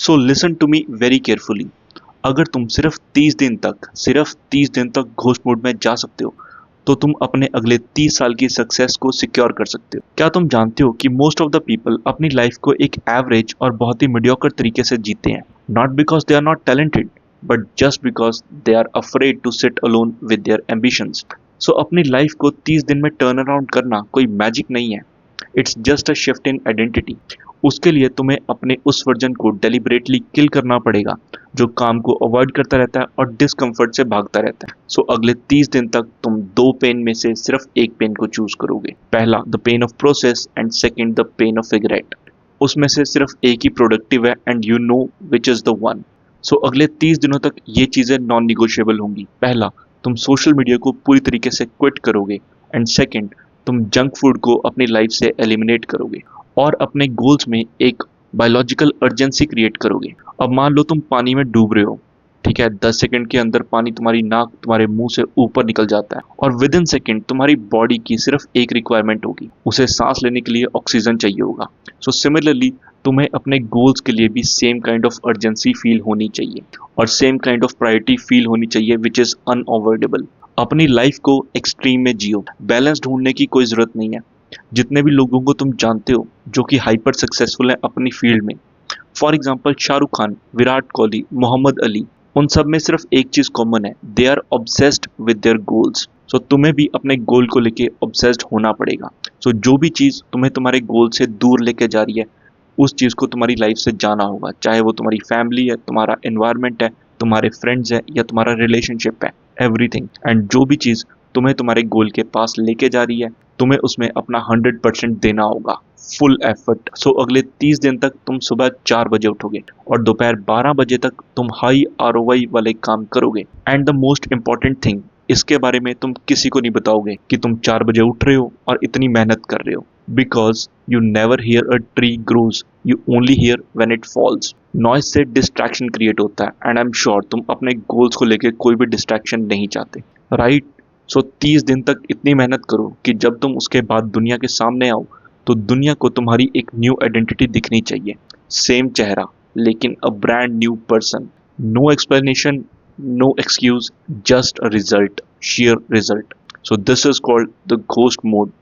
So listen to me very carefully. अगर तुम सिर्फ 30 दिन तक घोस्ट मोड में जा सकते हो तो तुम अपने अगले 30 साल की सक्सेस को सिक्योर कर सकते हो। क्या तुम जानते हो कि मोस्ट ऑफ द पीपल अपनी लाइफ को एक एवरेज और बहुत ही मीडियोकर तरीके से जीते हैं, not because they are not talented but just because they are afraid to sit alone with their ambitions. So अपनी लाइफ को 30 दिन में टर्न अराउंड करना कोई मैजिक नहीं है, it's just a shift in identity. उसके लिए तुम्हें अपने उस वर्जन को डेलिबरेटली किल करना पड़ेगा जो काम को अवॉइड करता रहता है और डिस्कम्फर्ट से भागता रहता है। सो अगले 30 दिन तक तुम दो पेन में से सिर्फ एक पेन को चूज करोगे। पहला the pain of process and second the pain of regret. उसमें से सिर्फ एक ही प्रोडक्टिव है and you know which is the one. So अगले 30 दिनों तक ये चीजें नॉन निगोशिएबल होंगी। पहला, तुम सोशल मीडिया को पूरी तरीके से क्विट करोगे एंड सेकंड, तुम जंक फूड को अपनी लाइफ से एलिमिनेट करोगे और अपने गोल्स में एक बायोलॉजिकल अर्जेंसी क्रिएट करोगे। अब मान लो तुम पानी में डूब रहे हो, ठीक है, 10 सेकंड के अंदर पानी तुम्हारी नाक तुम्हारे मुंह से ऊपर निकल जाता है और विद इन सेकंड तुम्हारी बॉडी की सिर्फ एक रिक्वायरमेंट होगी, उसे सांस लेने के लिए ऑक्सीजन चाहिए होगा। सो सिमिलरली तुम्हें अपने गोल्स के लिए भी same kind of urgency feel होनी चाहिए और same kind of priority feel होनी चाहिए विच इज अनअवॉइडेबल। अपनी लाइफ को एक्सट्रीम में जियो, बैलेंस ढूंढने की कोई जरूरत नहीं है। जितने भी लोगों को तुम जानते हो जो कि हाइपर सक्सेसफुल हैं अपनी फील्ड में, for example Shahrukh Khan, Virat Kohli, Muhammad Ali, उन सब में सिर्फ एक चीज कॉमन है, they are obsessed with their goals. So तुम्हें भी अपने गोल को लेके ऑब्सेस्ड होना पड़ेगा। सो जो भी चीज तुम्हें तुम्हारे गोल से दूर लेके जा रही है उस चीज को तुम्हारी लाइफ से जाना होगा, चाहे वो तुम्हारी फैमिली है, तुम्हारा एनवायरनमेंट है, तुम्हारे फ्रेंड्स है या तुम्हारा रिलेशनशिप है, एवरीथिंग। एंड जो भी चीज तुम्हें तुम्हारे गोल के पास लेके जा रही है तुम्हें उसमें अपना 100% देना होगा, फुल एफर्ट। सो अगले 30 दिन तक तुम सुबह 4 बजे उठोगे और दोपहर 12 बजे तक तुम हाई आरओआई वाले काम करोगे। And the most important thing, इसके बारे में तुम किसी को नहीं बताओगे कि तुम 4 बजे उठ रहे हो और इतनी मेहनत कर रहे हो, because you never hear a tree grows, you only here when it falls. Noise से डिस्ट्रैक्शन क्रिएट होता है एंड आई एम श्योर तुम अपने गोल्स को लेकर कोई भी डिस्ट्रैक्शन नहीं चाहते, राइट? सो 30 दिन तक इतनी मेहनत करो कि जब तुम उसके बाद दुनिया के सामने आओ तो दुनिया को तुम्हारी एक न्यू आइडेंटिटी दिखनी चाहिए, सेम चेहरा लेकिन a brand new person. No explanation, no excuse, just a result, sheer result. So this is called the ghost mode.